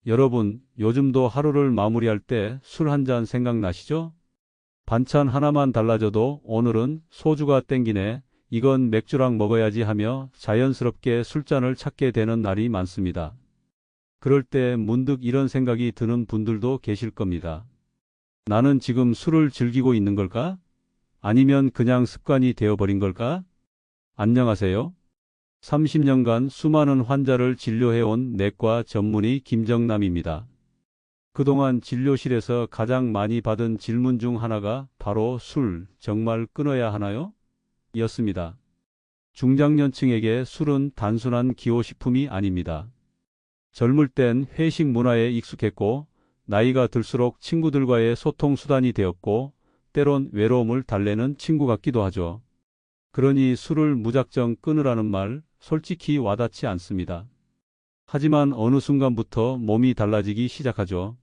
여러분, 요즘도 하루를 마무리할 때 술 한 잔 생각나시죠? 반찬 하나만 달라져도 오늘은 소주가 땡기네, 이건 맥주랑 먹어야지 하며 자연스럽게 술잔을 찾게 되는 날이 많습니다. 그럴 때 문득 이런 생각이 드는 분들도 계실 겁니다. 나는 지금 술을 즐기고 있는 걸까? 아니면 그냥 습관이 되어버린 걸까? 안녕하세요. 30년간 수많은 환자를 진료해온 내과 전문의 김정남입니다. 그동안 진료실에서 가장 많이 받은 질문 중 하나가 바로 술, 정말 끊어야 하나요? 였습니다. 중장년층에게 술은 단순한 기호식품이 아닙니다. 젊을 땐 회식 문화에 익숙했고, 나이가 들수록 친구들과의 소통 수단이 되었고, 때론 외로움을 달래는 친구 같기도 하죠. 그러니 술을 무작정 끊으라는 말, 솔직히 와닿지 않습니다. 하지만 어느 순간부터 몸이 달라지기 시작하죠.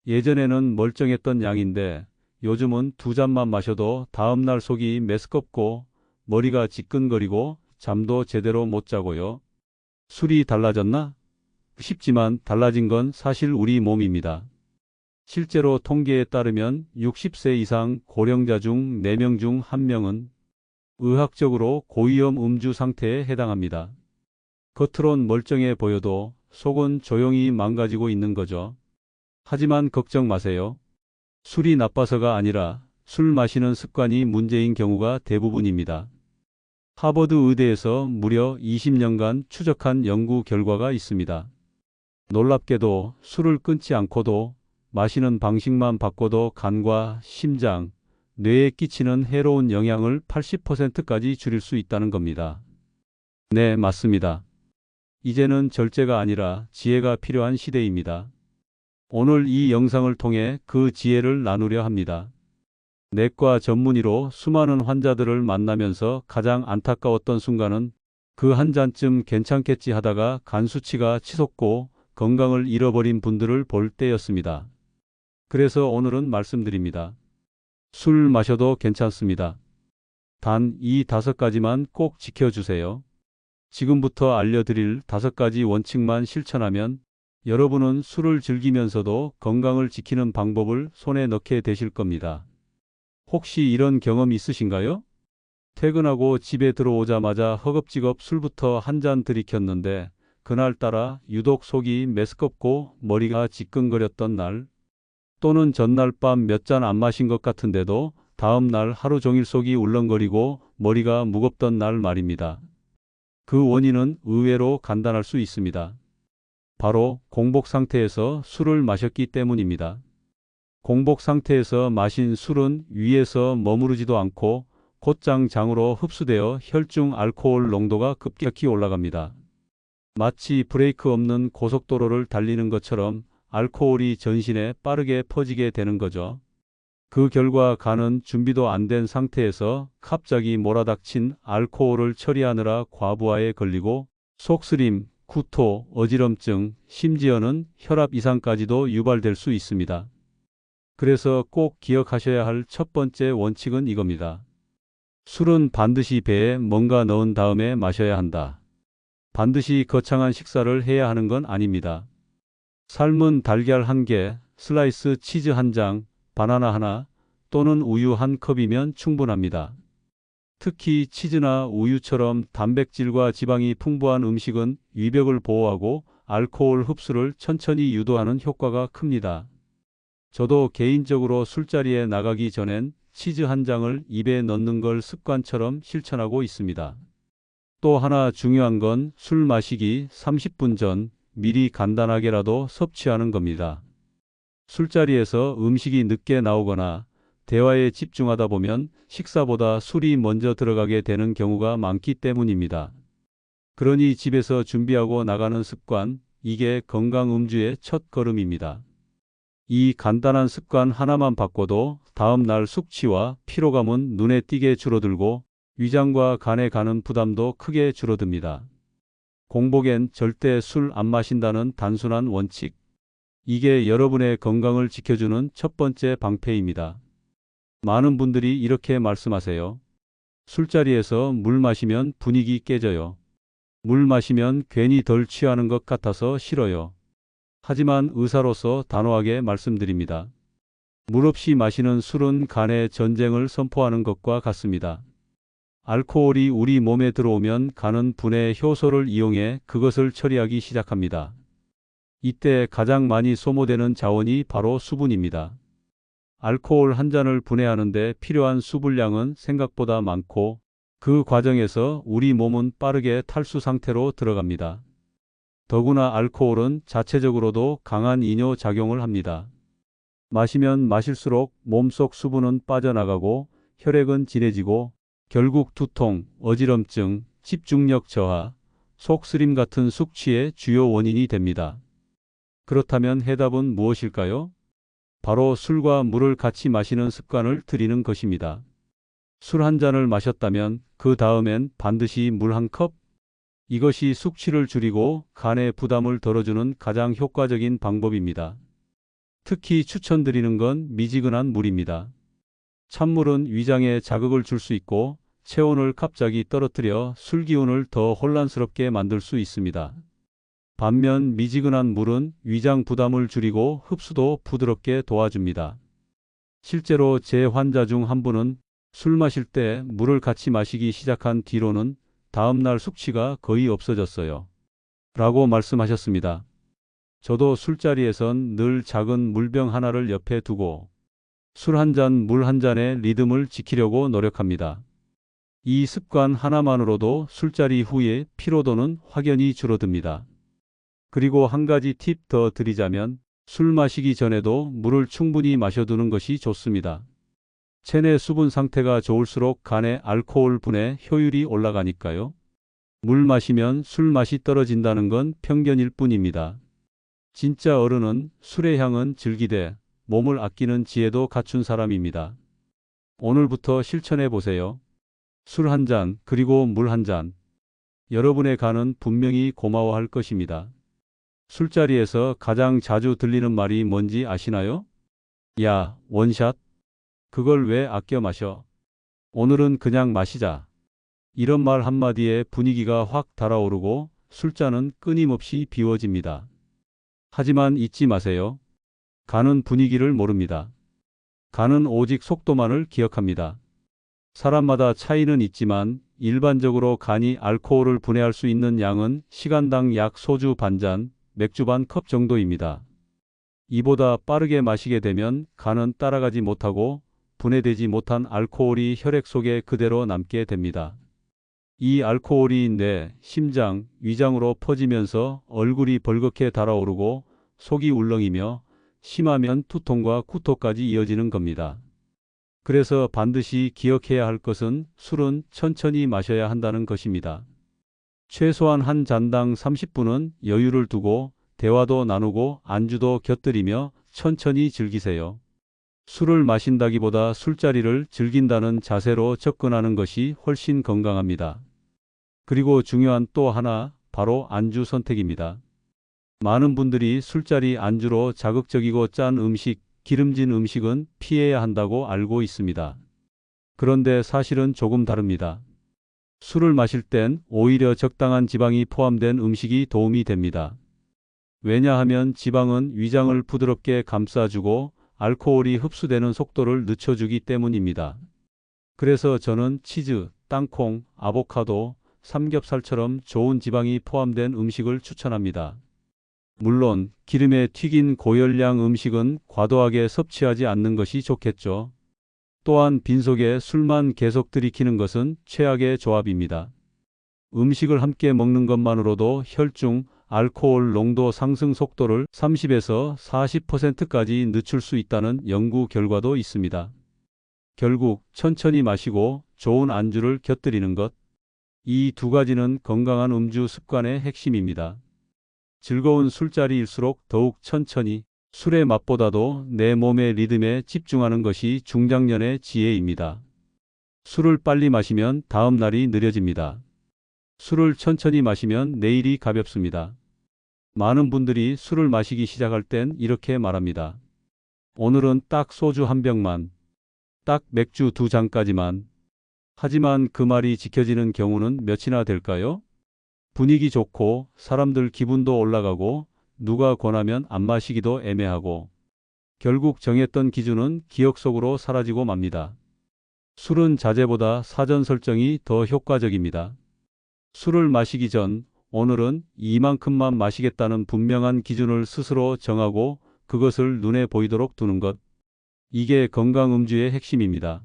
예전에는 멀쩡했던 양인데 요즘은 두 잔만 마셔도 다음날 속이 메스껍고 머리가 지끈거리고 잠도 제대로 못 자고요. 술이 달라졌나? 싶지만 달라진 건 사실 우리 몸입니다. 실제로 통계에 따르면 60세 이상 고령자 중 4명 중 1명은 의학적으로 고위험 음주 상태에 해당합니다. 겉으론 멀쩡해 보여도 속은 조용히 망가지고 있는 거죠. 하지만 걱정 마세요. 술이 나빠서가 아니라 술 마시는 습관이 문제인 경우가 대부분입니다. 하버드 의대에서 무려 20년간 추적한 연구 결과가 있습니다. 놀랍게도 술을 끊지 않고도 마시는 방식만 바꿔도 간과 심장, 뇌에 끼치는 해로운 영향을 80%까지 줄일 수 있다는 겁니다. 네, 맞습니다. 이제는 절제가 아니라 지혜가 필요한 시대입니다. 오늘 이 영상을 통해 그 지혜를 나누려 합니다. 내과 전문의로 수많은 환자들을 만나면서 가장 안타까웠던 순간은 그 한 잔쯤 괜찮겠지 하다가 간 수치가 치솟고 건강을 잃어버린 분들을 볼 때였습니다. 그래서 오늘은 말씀드립니다. 술 마셔도 괜찮습니다. 단 이 5가지만 꼭 지켜주세요. 지금부터 알려드릴 5가지 원칙만 실천하면 여러분은 술을 즐기면서도 건강을 지키는 방법을 손에 넣게 되실 겁니다. 혹시 이런 경험 있으신가요? 퇴근하고 집에 들어오자마자 허겁지겁 술부터 한 잔 들이켰는데 그날따라 유독 속이 메스껍고 머리가 지끈거렸던 날, 또는 전날 밤 몇 잔 안 마신 것 같은데도 다음 날 하루 종일 속이 울렁거리고 머리가 무겁던 날 말입니다. 그 원인은 의외로 간단할 수 있습니다. 바로 공복 상태에서 술을 마셨기 때문입니다. 공복 상태에서 마신 술은 위에서 머무르지도 않고 곧장 장으로 흡수되어 혈중 알코올 농도가 급격히 올라갑니다. 마치 브레이크 없는 고속도로를 달리는 것처럼 알코올이 전신에 빠르게 퍼지게 되는 거죠. 그 결과 간은 준비도 안 된 상태에서 갑자기 몰아닥친 알코올을 처리하느라 과부하에 걸리고 속쓰림, 구토, 어지럼증, 심지어는 혈압 이상까지도 유발될 수 있습니다. 그래서 꼭 기억하셔야 할 첫 번째 원칙은 이겁니다. 술은 반드시 배에 뭔가 넣은 다음에 마셔야 한다. 반드시 거창한 식사를 해야 하는 건 아닙니다. 삶은 달걀 1개, 슬라이스 치즈 1장, 바나나 하나, 또는 우유 1컵이면 충분합니다. 특히 치즈나 우유처럼 단백질과 지방이 풍부한 음식은 위벽을 보호하고 알코올 흡수를 천천히 유도하는 효과가 큽니다. 저도 개인적으로 술자리에 나가기 전엔 치즈 1장을 입에 넣는 걸 습관처럼 실천하고 있습니다. 또 하나 중요한 건 술 마시기 30분 전 미리 간단하게라도 섭취하는 겁니다. 술자리에서 음식이 늦게 나오거나 대화에 집중하다 보면 식사보다 술이 먼저 들어가게 되는 경우가 많기 때문입니다. 그러니 집에서 준비하고 나가는 습관, 이게 건강 음주의 첫 걸음입니다. 이 간단한 습관 하나만 바꿔도 다음 날 숙취와 피로감은 눈에 띄게 줄어들고 위장과 간에 가는 부담도 크게 줄어듭니다. 공복엔 절대 술 안 마신다는 단순한 원칙. 이게 여러분의 건강을 지켜주는 첫 번째 방패입니다. 많은 분들이 이렇게 말씀하세요. 술자리에서 물 마시면 분위기 깨져요. 물 마시면 괜히 덜 취하는 것 같아서 싫어요. 하지만 의사로서 단호하게 말씀드립니다. 물 없이 마시는 술은 간의 전쟁을 선포하는 것과 같습니다. 알코올이 우리 몸에 들어오면 간은 분해 효소를 이용해 그것을 처리하기 시작합니다. 이때 가장 많이 소모되는 자원이 바로 수분입니다. 알코올 한 잔을 분해하는데 필요한 수분량은 생각보다 많고 그 과정에서 우리 몸은 빠르게 탈수 상태로 들어갑니다. 더구나 알코올은 자체적으로도 강한 이뇨 작용을 합니다. 마시면 마실수록 몸속 수분은 빠져나가고 혈액은 진해지고 결국 두통, 어지럼증, 집중력 저하, 속쓰림 같은 숙취의 주요 원인이 됩니다. 그렇다면 해답은 무엇일까요? 바로 술과 물을 같이 마시는 습관을 들이는 것입니다. 술 한 잔을 마셨다면 그 다음엔 반드시 물 한 컵? 이것이 숙취를 줄이고 간의 부담을 덜어주는 가장 효과적인 방법입니다. 특히 추천드리는 건 미지근한 물입니다. 찬물은 위장에 자극을 줄 수 있고 체온을 갑자기 떨어뜨려 술 기운을 더 혼란스럽게 만들 수 있습니다. 반면 미지근한 물은 위장 부담을 줄이고 흡수도 부드럽게 도와줍니다. 실제로 제 환자 중 한 분은 술 마실 때 물을 같이 마시기 시작한 뒤로는 다음날 숙취가 거의 없어졌어요. 라고 말씀하셨습니다. 저도 술자리에선 늘 작은 물병 하나를 옆에 두고 술 한 잔, 물 한 잔의 리듬을 지키려고 노력합니다. 이 습관 하나만으로도 술자리 후에 피로도는 확연히 줄어듭니다. 그리고 한 가지 팁 더 드리자면 술 마시기 전에도 물을 충분히 마셔두는 것이 좋습니다. 체내 수분 상태가 좋을수록 간의 알코올 분해 효율이 올라가니까요. 물 마시면 술 맛이 떨어진다는 건 편견일 뿐입니다. 진짜 어른은 술의 향은 즐기되 몸을 아끼는 지혜도 갖춘 사람입니다. 오늘부터 실천해 보세요. 술 한 잔, 그리고 물 한 잔. 여러분의 간은 분명히 고마워할 것입니다. 술자리에서 가장 자주 들리는 말이 뭔지 아시나요? 야, 원샷? 그걸 왜 아껴 마셔? 오늘은 그냥 마시자. 이런 말 한마디에 분위기가 확 달아오르고 술잔은 끊임없이 비워집니다. 하지만 잊지 마세요. 간은 분위기를 모릅니다. 간은 오직 속도만을 기억합니다. 사람마다 차이는 있지만 일반적으로 간이 알코올을 분해할 수 있는 양은 시간당 약 소주 반잔, 맥주 반 컵 정도입니다. 이보다 빠르게 마시게 되면 간은 따라가지 못하고 분해되지 못한 알코올이 혈액 속에 그대로 남게 됩니다. 이 알코올이 뇌, 심장, 위장으로 퍼지면서 얼굴이 벌겋게 달아오르고 속이 울렁이며 심하면 투통과 구토까지 이어지는 겁니다. 그래서 반드시 기억해야 할 것은 술은 천천히 마셔야 한다는 것입니다. 최소한 한 잔당 30분은 여유를 두고 대화도 나누고 안주도 곁들이며 천천히 즐기세요. 술을 마신다기보다 술자리를 즐긴다는 자세로 접근하는 것이 훨씬 건강합니다. 그리고 중요한 또 하나, 바로 안주 선택입니다. 많은 분들이 술자리 안주로 자극적이고 짠 음식, 기름진 음식은 피해야 한다고 알고 있습니다. 그런데 사실은 조금 다릅니다. 술을 마실 땐 오히려 적당한 지방이 포함된 음식이 도움이 됩니다. 왜냐하면 지방은 위장을 부드럽게 감싸주고 알코올이 흡수되는 속도를 늦춰주기 때문입니다. 그래서 저는 치즈, 땅콩, 아보카도, 삼겹살처럼 좋은 지방이 포함된 음식을 추천합니다. 물론 기름에 튀긴 고열량 음식은 과도하게 섭취하지 않는 것이 좋겠죠. 또한 빈속에 술만 계속 들이키는 것은 최악의 조합입니다. 음식을 함께 먹는 것만으로도 혈중 알코올 농도 상승 속도를 30에서 40%까지 늦출 수 있다는 연구 결과도 있습니다. 결국 천천히 마시고 좋은 안주를 곁들이는 것, 이 두 가지는 건강한 음주 습관의 핵심입니다. 즐거운 술자리일수록 더욱 천천히, 술의 맛보다도 내 몸의 리듬에 집중하는 것이 중장년의 지혜입니다. 술을 빨리 마시면 다음 날이 느려집니다. 술을 천천히 마시면 내일이 가볍습니다. 많은 분들이 술을 마시기 시작할 땐 이렇게 말합니다. 오늘은 딱 소주 한 병만, 딱 맥주 두 잔까지만. 하지만 그 말이 지켜지는 경우는 몇이나 될까요? 분위기 좋고 사람들 기분도 올라가고 누가 권하면 안 마시기도 애매하고 결국 정했던 기준은 기억 속으로 사라지고 맙니다. 술은 자제보다 사전 설정이 더 효과적입니다. 술을 마시기 전 오늘은 이만큼만 마시겠다는 분명한 기준을 스스로 정하고 그것을 눈에 보이도록 두는 것. 이게 건강 음주의 핵심입니다.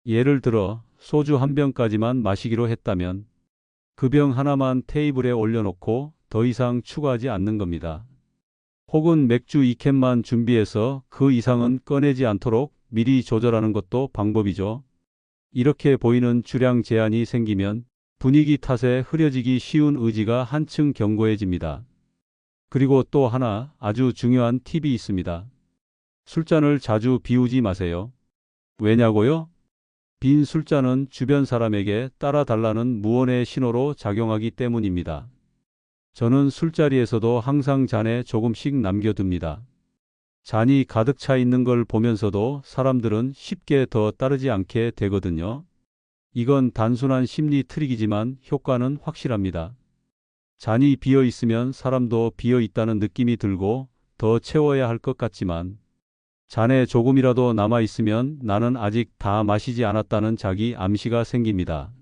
예를 들어 소주 한 병까지만 마시기로 했다면 그 병 하나만 테이블에 올려놓고 더 이상 추가하지 않는 겁니다. 혹은 맥주 2캔만 준비해서 그 이상은 꺼내지 않도록 미리 조절하는 것도 방법이죠. 이렇게 보이는 주량 제한이 생기면 분위기 탓에 흐려지기 쉬운 의지가 한층 견고해집니다. 그리고 또 하나 아주 중요한 팁이 있습니다. 술잔을 자주 비우지 마세요. 왜냐고요? 빈 술잔은 주변 사람에게 따라달라는 무언의 신호로 작용하기 때문입니다. 저는 술자리에서도 항상 잔에 조금씩 남겨둡니다. 잔이 가득 차 있는 걸 보면서도 사람들은 쉽게 더 따르지 않게 되거든요. 이건 단순한 심리 트릭이지만 효과는 확실합니다. 잔이 비어 있으면 사람도 비어 있다는 느낌이 들고 더 채워야 할 것 같지만 잔에 조금이라도 남아 있으면 나는 아직 다 마시지 않았다는 자기 암시가 생깁니다.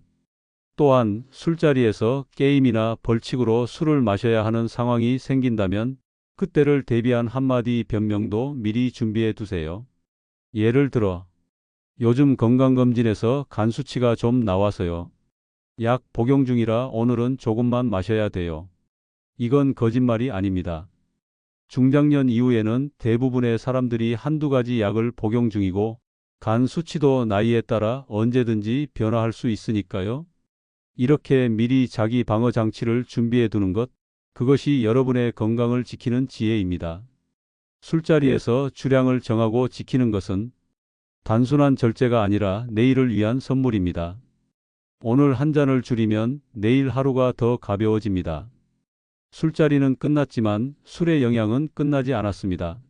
또한 술자리에서 게임이나 벌칙으로 술을 마셔야 하는 상황이 생긴다면 그때를 대비한 한마디 변명도 미리 준비해 두세요. 예를 들어 요즘 건강검진에서 간 수치가 좀 나와서요. 약 복용 중이라 오늘은 조금만 마셔야 돼요. 이건 거짓말이 아닙니다. 중장년 이후에는 대부분의 사람들이 한두 가지 약을 복용 중이고 간 수치도 나이에 따라 언제든지 변화할 수 있으니까요. 이렇게 미리 자기 방어 장치를 준비해 두는 것, 그것이 여러분의 건강을 지키는 지혜입니다. 술자리에서 주량을 정하고 지키는 것은 단순한 절제가 아니라 내일을 위한 선물입니다. 오늘 한 잔을 줄이면 내일 하루가 더 가벼워집니다. 술자리는 끝났지만 술의 영향은 끝나지 않았습니다.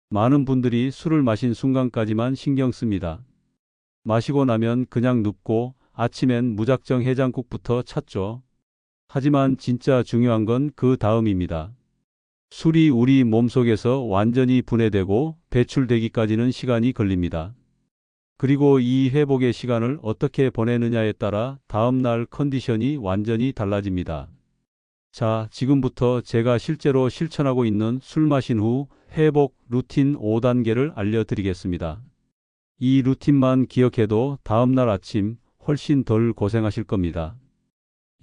많은 분들이 술을 마신 순간까지만 신경 씁니다. 마시고 나면 그냥 눕고 아침엔 무작정 해장국부터 찾죠. 하지만 진짜 중요한 건 그 다음입니다. 술이 우리 몸속에서 완전히 분해되고 배출되기까지는 시간이 걸립니다. 그리고 이 회복의 시간을 어떻게 보내느냐에 따라 다음날 컨디션이 완전히 달라집니다. 자, 지금부터 제가 실제로 실천하고 있는 술 마신 후 회복 루틴 5단계를 알려드리겠습니다. 이 루틴만 기억해도 다음날 아침 훨씬 덜 고생하실 겁니다.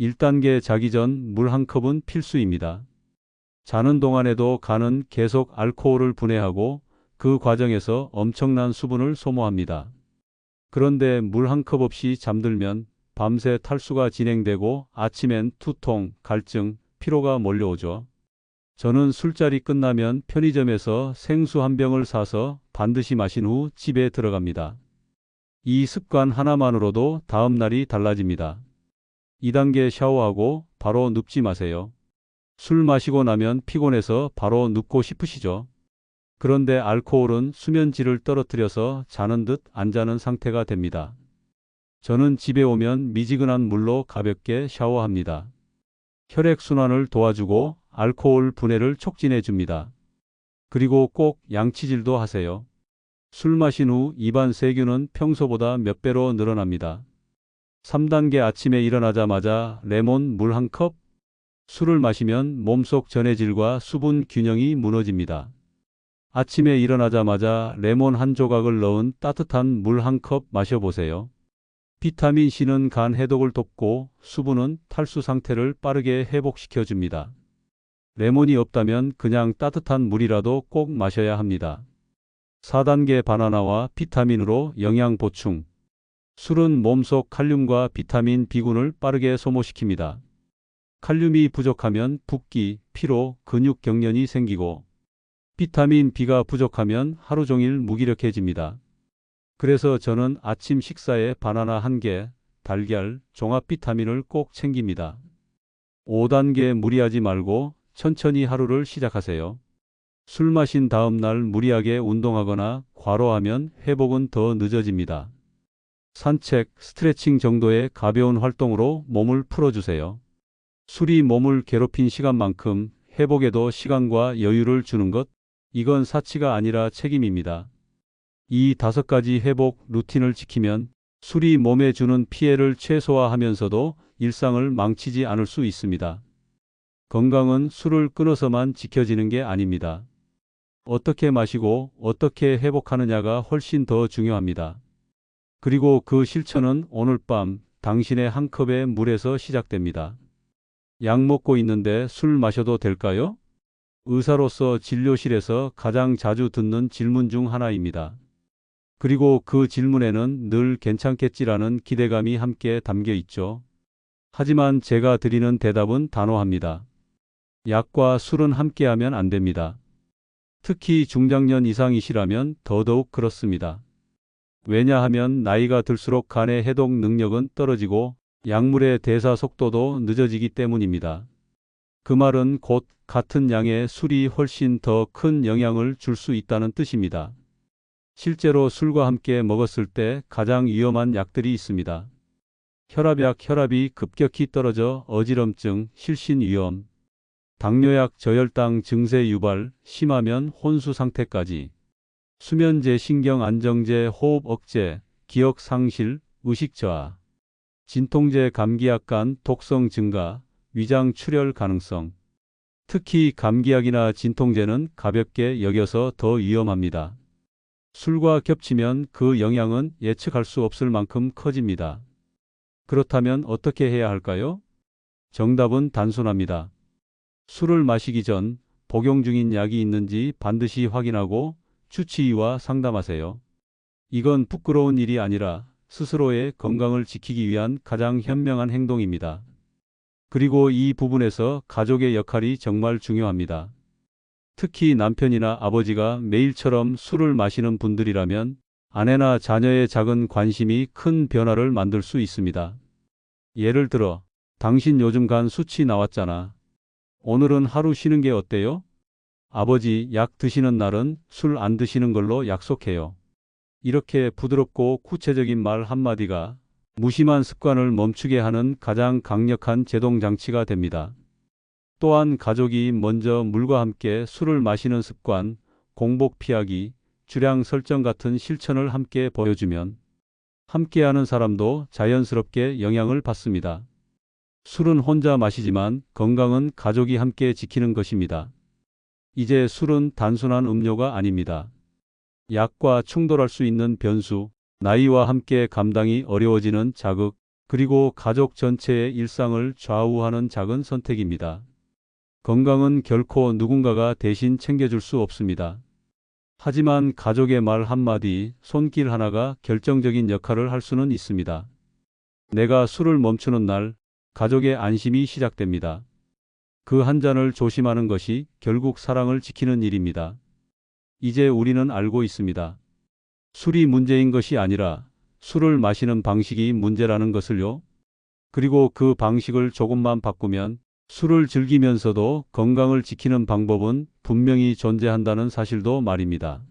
1단계 자기 전 물 한 컵은 필수입니다. 자는 동안에도 간은 계속 알코올을 분해하고 그 과정에서 엄청난 수분을 소모합니다. 그런데 물 한 컵 없이 잠들면 밤새 탈수가 진행되고 아침엔 두통, 갈증, 피로가 몰려오죠. 저는 술자리 끝나면 편의점에서 생수 한 병을 사서 반드시 마신 후 집에 들어갑니다. 이 습관 하나만으로도 다음 날이 달라집니다. 2단계 샤워하고 바로 눕지 마세요. 술 마시고 나면 피곤해서 바로 눕고 싶으시죠? 그런데 알코올은 수면 질을 떨어뜨려서 자는 듯 안 자는 상태가 됩니다. 저는 집에 오면 미지근한 물로 가볍게 샤워합니다. 혈액순환을 도와주고 알코올 분해를 촉진해 줍니다. 그리고 꼭 양치질도 하세요. 술 마신 후 입안 세균은 평소보다 몇 배로 늘어납니다. 3단계 아침에 일어나자마자 레몬 물 한 컵. 술을 마시면 몸속 전해질과 수분 균형이 무너집니다. 아침에 일어나자마자 레몬 한 조각을 넣은 따뜻한 물 한 컵 마셔보세요. 비타민C는 간 해독을 돕고 수분은 탈수 상태를 빠르게 회복시켜줍니다. 레몬이 없다면 그냥 따뜻한 물이라도 꼭 마셔야 합니다. 4단계 바나나와 비타민으로 영양 보충. 술은 몸속 칼륨과 비타민 B군을 빠르게 소모시킵니다. 칼륨이 부족하면 붓기, 피로, 근육 경련이 생기고 비타민 B가 부족하면 하루 종일 무기력해집니다. 그래서 저는 아침 식사에 바나나 1개, 달걀, 종합 비타민을 꼭 챙깁니다. 5단계 무리하지 말고 천천히 하루를 시작하세요. 술 마신 다음 날 무리하게 운동하거나 과로하면 회복은 더 늦어집니다. 산책, 스트레칭 정도의 가벼운 활동으로 몸을 풀어주세요. 술이 몸을 괴롭힌 시간만큼 회복에도 시간과 여유를 주는 것, 이건 사치가 아니라 책임입니다. 이 5가지 회복 루틴을 지키면 술이 몸에 주는 피해를 최소화하면서도 일상을 망치지 않을 수 있습니다. 건강은 술을 끊어서만 지켜지는 게 아닙니다. 어떻게 마시고 어떻게 회복하느냐가 훨씬 더 중요합니다. 그리고 그 실천은 오늘 밤 당신의 한 컵의 물에서 시작됩니다. 약 먹고 있는데 술 마셔도 될까요? 의사로서 진료실에서 가장 자주 듣는 질문 중 하나입니다. 그리고 그 질문에는 늘 괜찮겠지라는 기대감이 함께 담겨 있죠. 하지만 제가 드리는 대답은 단호합니다. 약과 술은 함께하면 안 됩니다. 특히 중장년 이상이시라면 더더욱 그렇습니다. 왜냐하면 나이가 들수록 간의 해독 능력은 떨어지고 약물의 대사 속도도 늦어지기 때문입니다. 그 말은 곧 같은 양의 술이 훨씬 더 큰 영향을 줄 수 있다는 뜻입니다. 실제로 술과 함께 먹었을 때 가장 위험한 약들이 있습니다. 혈압약, 혈압이 급격히 떨어져 어지럼증, 실신 위험, 당뇨약, 저혈당 증세 유발, 심하면 혼수 상태까지, 수면제, 신경 안정제, 호흡 억제, 기억 상실, 의식 저하, 진통제, 감기약, 간 독성 증가, 위장 출혈 가능성. 특히 감기약이나 진통제는 가볍게 여겨서 더 위험합니다. 술과 겹치면 그 영향은 예측할 수 없을 만큼 커집니다. 그렇다면 어떻게 해야 할까요? 정답은 단순합니다. 술을 마시기 전 복용 중인 약이 있는지 반드시 확인하고 주치의와 상담하세요. 이건 부끄러운 일이 아니라 스스로의 건강을 지키기 위한 가장 현명한 행동입니다. 그리고 이 부분에서 가족의 역할이 정말 중요합니다. 특히 남편이나 아버지가 매일처럼 술을 마시는 분들이라면 아내나 자녀의 작은 관심이 큰 변화를 만들 수 있습니다. 예를 들어, 당신 요즘 간 수치 나왔잖아. 오늘은 하루 쉬는 게 어때요? 아버지, 약 드시는 날은 술 안 드시는 걸로 약속해요. 이렇게 부드럽고 구체적인 말 한마디가 무심한 습관을 멈추게 하는 가장 강력한 제동 장치가 됩니다. 또한 가족이 먼저 물과 함께 술을 마시는 습관, 공복 피하기, 주량 설정 같은 실천을 함께 보여주면 함께하는 사람도 자연스럽게 영향을 받습니다. 술은 혼자 마시지만 건강은 가족이 함께 지키는 것입니다. 이제 술은 단순한 음료가 아닙니다. 약과 충돌할 수 있는 변수, 나이와 함께 감당이 어려워지는 자극, 그리고 가족 전체의 일상을 좌우하는 작은 선택입니다. 건강은 결코 누군가가 대신 챙겨줄 수 없습니다. 하지만 가족의 말 한마디, 손길 하나가 결정적인 역할을 할 수는 있습니다. 내가 술을 멈추는 날, 가족의 안심이 시작됩니다. 그 한 잔을 조심하는 것이 결국 사랑을 지키는 일입니다. 이제 우리는 알고 있습니다. 술이 문제인 것이 아니라 술을 마시는 방식이 문제라는 것을요. 그리고 그 방식을 조금만 바꾸면 술을 즐기면서도 건강을 지키는 방법은 분명히 존재한다는 사실도 말입니다.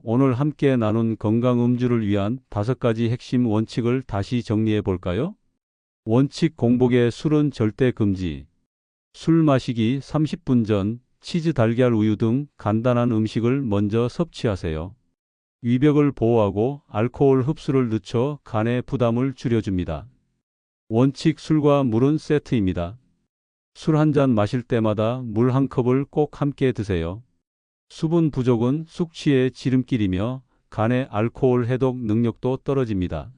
오늘 함께 나눈 건강 음주를 위한 5가지 핵심 원칙을 다시 정리해 볼까요? 원칙 공복에 술은 절대 금지. 술 마시기 30분 전 치즈, 달걀, 우유 등 간단한 음식을 먼저 섭취하세요. 위벽을 보호하고 알코올 흡수를 늦춰 간의 부담을 줄여줍니다. 원칙 술과 물은 세트입니다. 술 한 잔 마실 때마다 물 한 컵을 꼭 함께 드세요. 수분 부족은 숙취의 지름길이며 간의 알코올 해독 능력도 떨어집니다.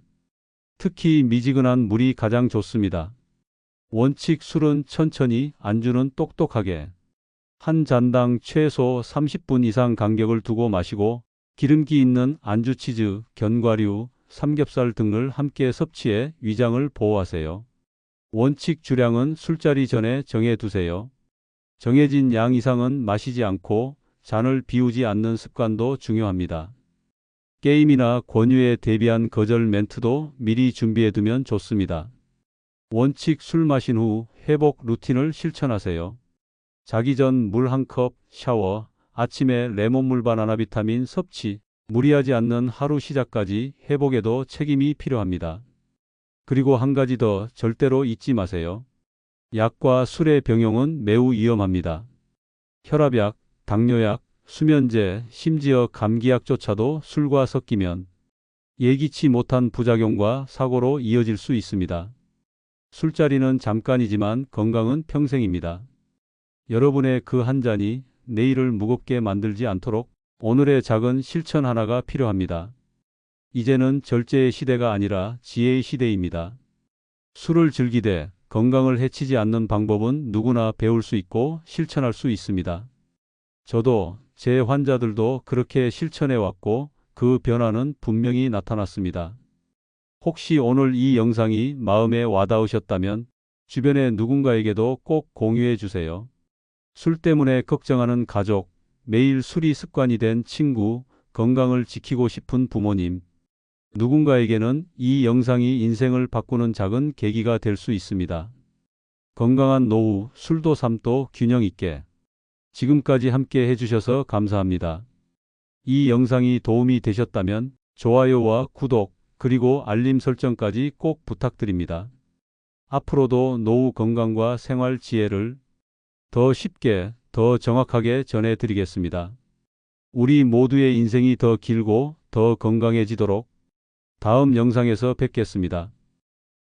특히 미지근한 물이 가장 좋습니다. 원칙 술은 천천히, 안주는 똑똑하게. 한 잔당 최소 30분 이상 간격을 두고 마시고 기름기 있는 안주, 치즈, 견과류, 삼겹살 등을 함께 섭취해 위장을 보호하세요. 원칙 주량은 술자리 전에 정해 두세요. 정해진 양 이상은 마시지 않고 잔을 비우지 않는 습관도 중요합니다. 게임이나 권유에 대비한 거절 멘트도 미리 준비해 두면 좋습니다. 원칙 술 마신 후 회복 루틴을 실천하세요. 자기 전 물 한 컵, 샤워, 아침에 레몬물, 바나나 비타민 섭취, 무리하지 않는 하루 시작까지 회복에도 책임이 필요합니다. 그리고 한 가지 더 절대로 잊지 마세요. 약과 술의 병용은 매우 위험합니다. 혈압약, 당뇨약, 수면제, 심지어 감기약조차도 술과 섞이면 예기치 못한 부작용과 사고로 이어질 수 있습니다. 술자리는 잠깐이지만 건강은 평생입니다. 여러분의 그 한 잔이 내일을 무겁게 만들지 않도록 오늘의 작은 실천 하나가 필요합니다. 이제는 절제의 시대가 아니라 지혜의 시대입니다. 술을 즐기되 건강을 해치지 않는 방법은 누구나 배울 수 있고 실천할 수 있습니다. 저도 제 환자들도 그렇게 실천해 왔고 그 변화는 분명히 나타났습니다. 혹시 오늘 이 영상이 마음에 와닿으셨다면 주변의 누군가에게도 꼭 공유해 주세요. 술 때문에 걱정하는 가족, 매일 술이 습관이 된 친구, 건강을 지키고 싶은 부모님. 누군가에게는 이 영상이 인생을 바꾸는 작은 계기가 될 수 있습니다. 건강한 노후, 술도 삶도 균형 있게. 지금까지 함께 해주셔서 감사합니다. 이 영상이 도움이 되셨다면 좋아요와 구독, 그리고 알림 설정까지 꼭 부탁드립니다. 앞으로도 노후 건강과 생활 지혜를 더 쉽게, 더 정확하게 전해드리겠습니다. 우리 모두의 인생이 더 길고 더 건강해지도록 다음 영상에서 뵙겠습니다.